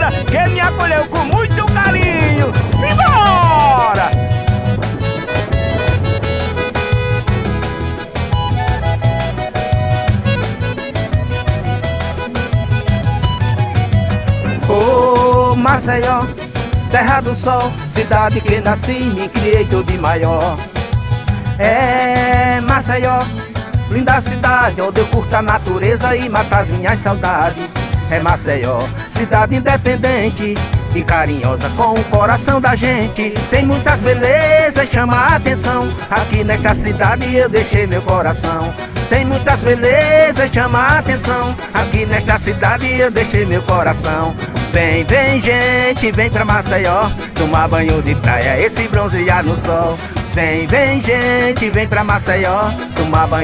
casa, que me acolheu com muito carinho. Simbora! Ô Maceió, terra do sol, cidade que nasci, me criei tudo de maior. É Maceió, linda cidade, onde eu curto a natureza e mato as minhas saudades. É Maceió, cidade independente e carinhosa com o coração da gente. Tem muitas belezas, chama a atenção. Aqui nesta cidade eu deixei meu coração. Tem muitas belezas, chama a atenção. Aqui nesta cidade eu deixei meu coração. Vem, vem gente, vem pra Maceió, tomar banho de praia, esse bronzear no sol. Vem, vem gente, vem pra Maceió, tomar banho